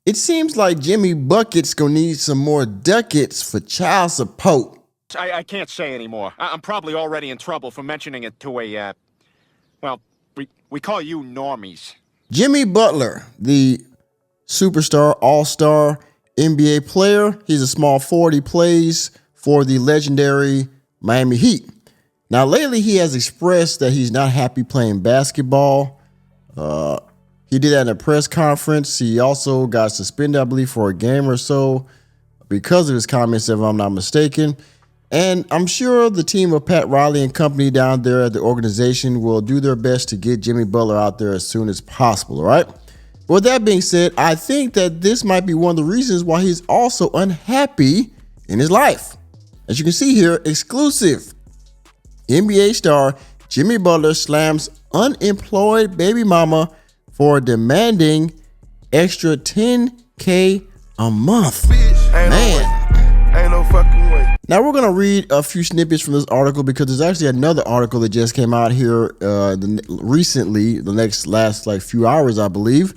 It seems like Jimmy Bucket's gonna need some more ducats for child support. I can't say anymore. I'm probably already in trouble for mentioning it to well, we call you normies. Jimmy Butler, the superstar, all-star NBA player, he's a small forward. He plays for the legendary Miami Heat. Now, lately, he has expressed that he's not happy playing basketball. He did that in a press conference. He also got suspended, I believe, for a game or so because of his comments, if I'm not mistaken. And I'm sure the team of Pat Riley and company down there at the organization will do their best to get Jimmy Butler out there as soon as possible, all right? But with that being said, I think that this might be one of the reasons why he's also unhappy in his life. As you can see here, exclusive. NBA star Jimmy Butler slams unemployed baby mama for demanding extra $10K a month. Man. Ain't no fucking way. Now we're gonna read a few snippets from this article because there's actually another article that just came out here recently, the last like few hours, I believe.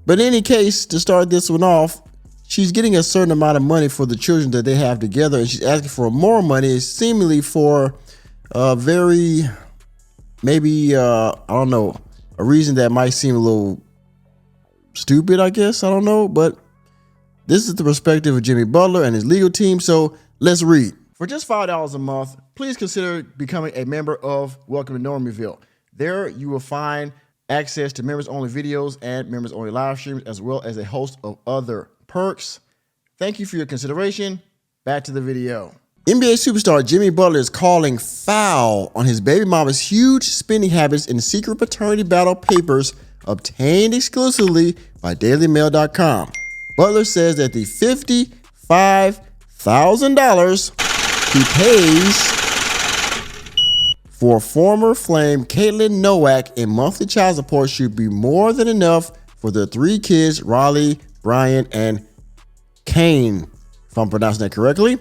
But in any case, to start this one off, she's getting a certain amount of money for the children that they have together, and she's asking for more money, seemingly for a very, maybe I don't know, a reason that might seem a little stupid, I guess. I don't know, but this is the perspective of Jimmy Butler and his legal team, so let's read. For just $5 a month, please consider becoming a member of Welcome to Normieville. There you will find access to members-only videos and members-only live streams, as well as a host of other perks. Thank you for your consideration. Back to the video. NBA superstar Jimmy Butler is calling foul on his baby mama's huge spending habits in secret paternity battle papers obtained exclusively by DailyMail.com. Butler says that the $55,000 he pays for former Flame Caitlin Nowak in monthly child support should be more than enough for their three kids, Raleigh, Brian, and Kane, if I'm pronouncing that correctly.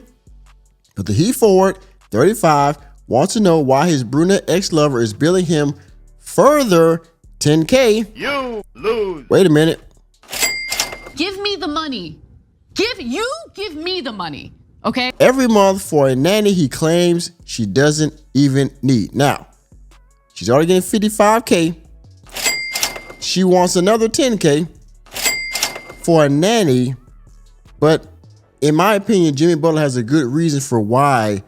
But the Heat forward, 35, wants to know why his brunette ex-lover is billing him further $10K. You lose. Wait a minute. Give me the money. Give me the money, okay? Every month for a nanny he claims she doesn't even need. Now, she's already getting $55K. She wants another $10K for a nanny, but in my opinion, Jimmy Butler has a good reason for why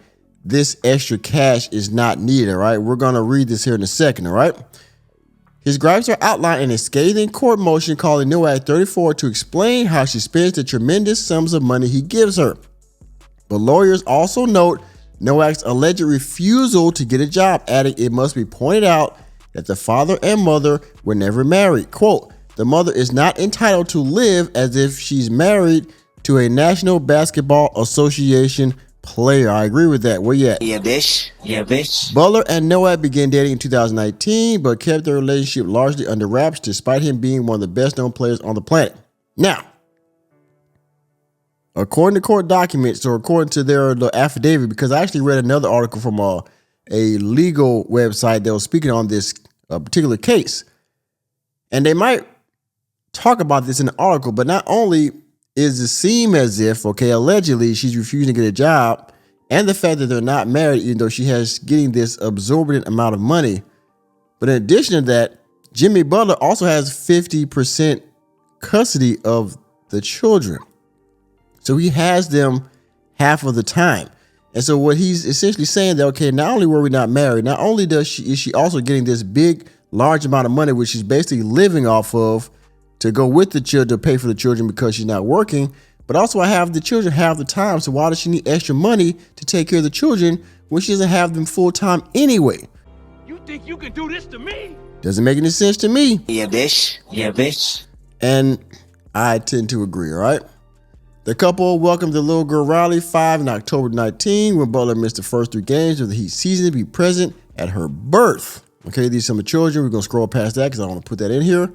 this extra cash is not needed, all right? We're gonna read this here in a second, all right? His gripes are outlined in a scathing court motion calling Nowak 34 to explain how she spends the tremendous sums of money he gives her. But lawyers also note Nowak's alleged refusal to get a job, adding it must be pointed out that the father and mother were never married. Quote, the mother is not entitled to live as if she's married to a National Basketball Association player. I agree with that. Where you at? Yeah, bitch. Yeah, bitch. Butler and Nowak began dating in 2019, but kept their relationship largely under wraps despite him being one of the best known players on the planet. Now, according to court documents, or according to their affidavit, because I actually read another article from a legal website that was speaking on this particular case, and they might talk about this in the article, but not only is it seem as if, okay, allegedly she's refusing to get a job, and the fact that they're not married, even though she has getting this absorbent amount of money. But in addition to that, Jimmy Butler also has 50% custody of the children. So he has them half of the time. And so what he's essentially saying that, okay, not only were we not married, not only is she also getting this big, large amount of money, which she's basically living off of to go with the children, to pay for the children because she's not working, but also I have the children half the time. So why does she need extra money to take care of the children when she doesn't have them full time anyway? You think you can do this to me? Doesn't make any sense to me. Yeah, bitch. Yeah, bitch. And I tend to agree, all right? The couple welcomed the little girl Riley 5 in October 19 when Butler missed the first 3 games of the Heat season to be present at her birth. Okay, these are some of the children. We're going to scroll past that because I want to put that in here.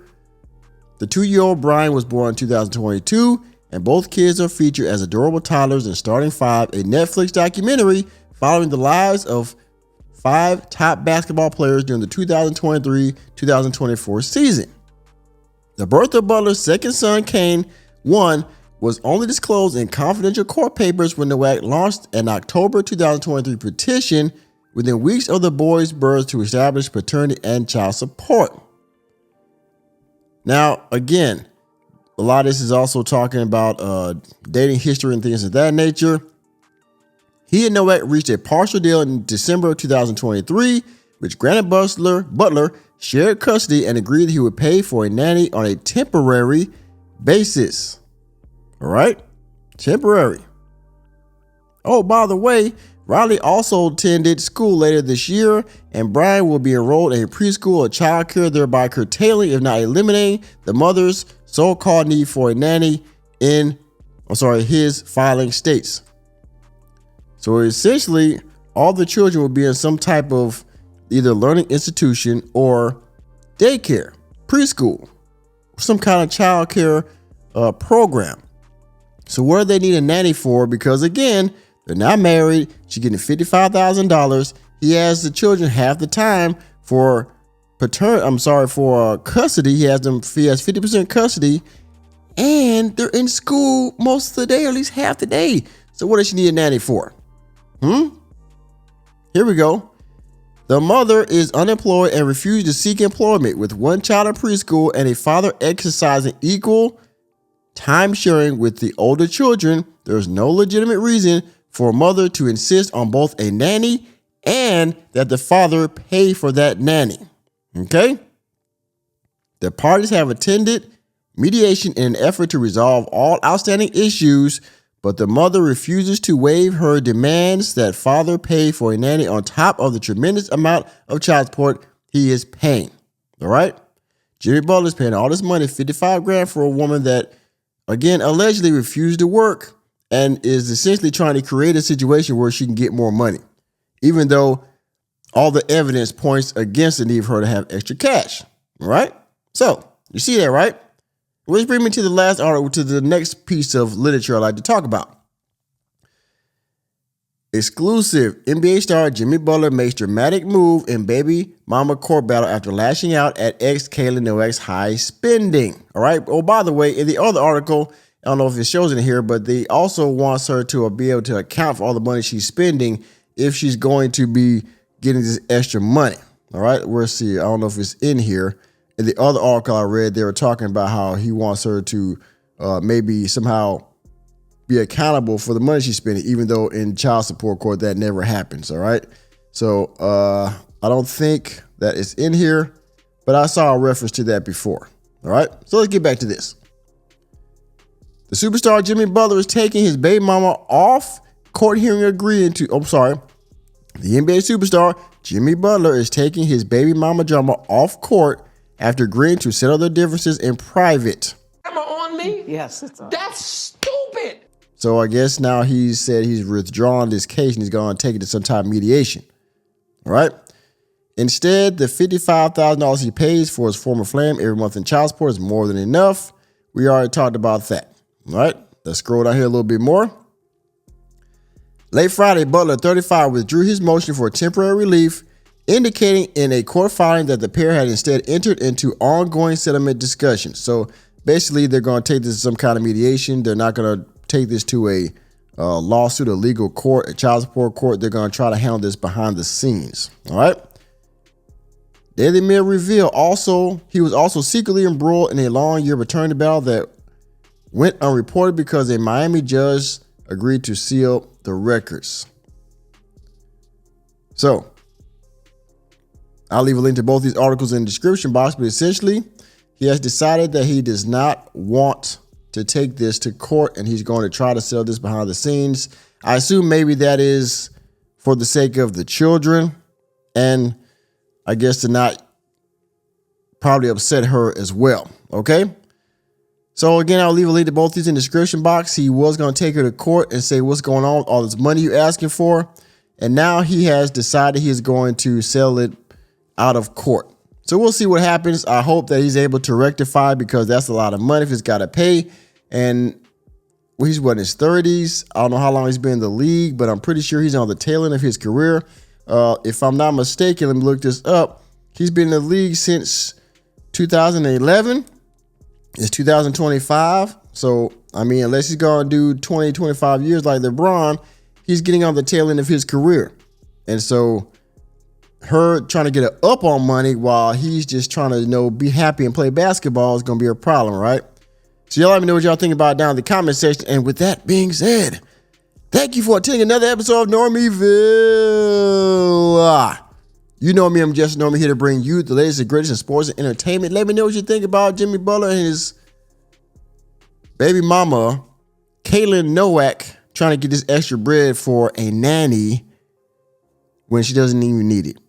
The 2-year-old Brian was born in 2022, and both kids are featured as adorable toddlers in Starting 5, a Netflix documentary following the lives of 5 top basketball players during the 2023-2024 season. The birth of Butler's second son, Kane, one, was only disclosed in confidential court papers when Nowak launched an October 2023 petition within weeks of the boy's birth to establish paternity and child support. Now, again, a lot of this is also talking about dating history and things of that nature. He and Nowak reached a partial deal in December of 2023, which granted Butler shared custody and agreed he would pay for a nanny on a temporary basis. All right? Temporary. Oh, by the way, Riley also attended school later this year, and Brian will be enrolled in preschool or childcare, thereby curtailing, if not eliminating, the mother's so-called need for a nanny his filing states. So essentially, all the children will be in some type of either learning institution or daycare, preschool, some kind of child care program. So what do they need a nanny for? Because again, they're not married. She's getting $55,000. He has the children half the time for custody. He has 50% custody, and they're in school most of the day, or at least half the day. So what does she need a nanny for? Here we go. The mother is unemployed and refused to seek employment, with one child in preschool and a father exercising equal time sharing with the older children. There is no legitimate reason for a mother to insist on both a nanny and that the father pay for that nanny. Okay? The parties have attended mediation in an effort to resolve all outstanding issues, but the mother refuses to waive her demands that father pay for a nanny on top of the tremendous amount of child support he is paying. All right? Jimmy Butler is paying all this money, $55,000, for a woman that, again, allegedly refused to work and is essentially trying to create a situation where she can get more money, even though all the evidence points against the need for her to have extra cash. All right? So, you see that, right? Which brings me to the last article, to the next piece of literature I'd like to talk about. Exclusive. NBA star Jimmy Butler makes dramatic move in baby mama court battle after lashing out at ex Kayla Nowak's high spending. All right. Oh, by the way, in the other article, I don't know if it shows in here, but they also wants her to be able to account for all the money she's spending if she's going to be getting this extra money. All right. We'll see. I don't know if it's in here. In the other article I read, they were talking about how he wants her to maybe somehow be accountable for the money she's spending, even though in child support court that never happens. All right. So I don't think that it's in here, but I saw a reference to that before. All right. So let's get back to this. The superstar Jimmy Butler is taking his baby mama off court hearing agreeing to, the NBA superstar Jimmy Butler is taking his baby mama drama off court after agreeing to settle their differences in private. Camera on me? Yes, it's on. That's stupid. So I guess now he's said he's withdrawn this case and he's going to take it to some type of mediation. All right. Instead, the $55,000 he pays for his former flame every month in child support is more than enough. We already talked about that. All right. Let's scroll down here a little bit more. Late Friday, Butler, 35, withdrew his motion for temporary relief, indicating in a court filing that the pair had instead entered into ongoing settlement discussions. So basically, they're going to take this to some kind of mediation. They're not going to take this to a lawsuit, a legal court, a child support court. They're going to try to handle this behind the scenes. All right. Daily Mail revealed he was also secretly embroiled in a long year paternity battle that went unreported because a Miami judge agreed to seal the records. So I'll leave a link to both these articles in the description box, but essentially he has decided that he does not want to take this to court and he's going to try to settle this behind the scenes. I assume maybe that is for the sake of the children and I guess to not probably upset her as well. Okay. So again, I'll leave a link to both these in the description box. He was going to take her to court and say, what's going on? All this money you're asking for. And now he has decided he is going to settle it out of court. So we'll see what happens. I hope that he's able to rectify because that's a lot of money if he's got to pay. And he's in his 30s. I don't know how long he's been in the league, but I'm pretty sure he's on the tail end of his career. If I'm not mistaken, let me look this up. He's been in the league since 2011. It's 2025. So, I mean, unless he's going to do 20, 25 years like LeBron, he's getting on the tail end of his career. And so her trying to get her up on money while he's just trying to, be happy and play basketball is going to be a problem, right? So y'all let me know what y'all think about down in the comment section. And with that being said, thank you for attending another episode of Normieville. You know me, I'm just Normie, here to bring you the latest and greatest in sports and entertainment. Let me know what you think about Jimmy Butler and his baby mama, Kaylin Nowak, trying to get this extra bread for a nanny when she doesn't even need it.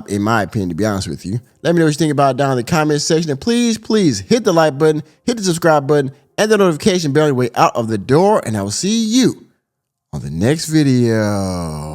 In my opinion, to be honest with you. Let me know what you think about it down in the comment section. And please, please hit the like button, hit the subscribe button, and the notification bell on your way out of the door. And I will see you on the next video.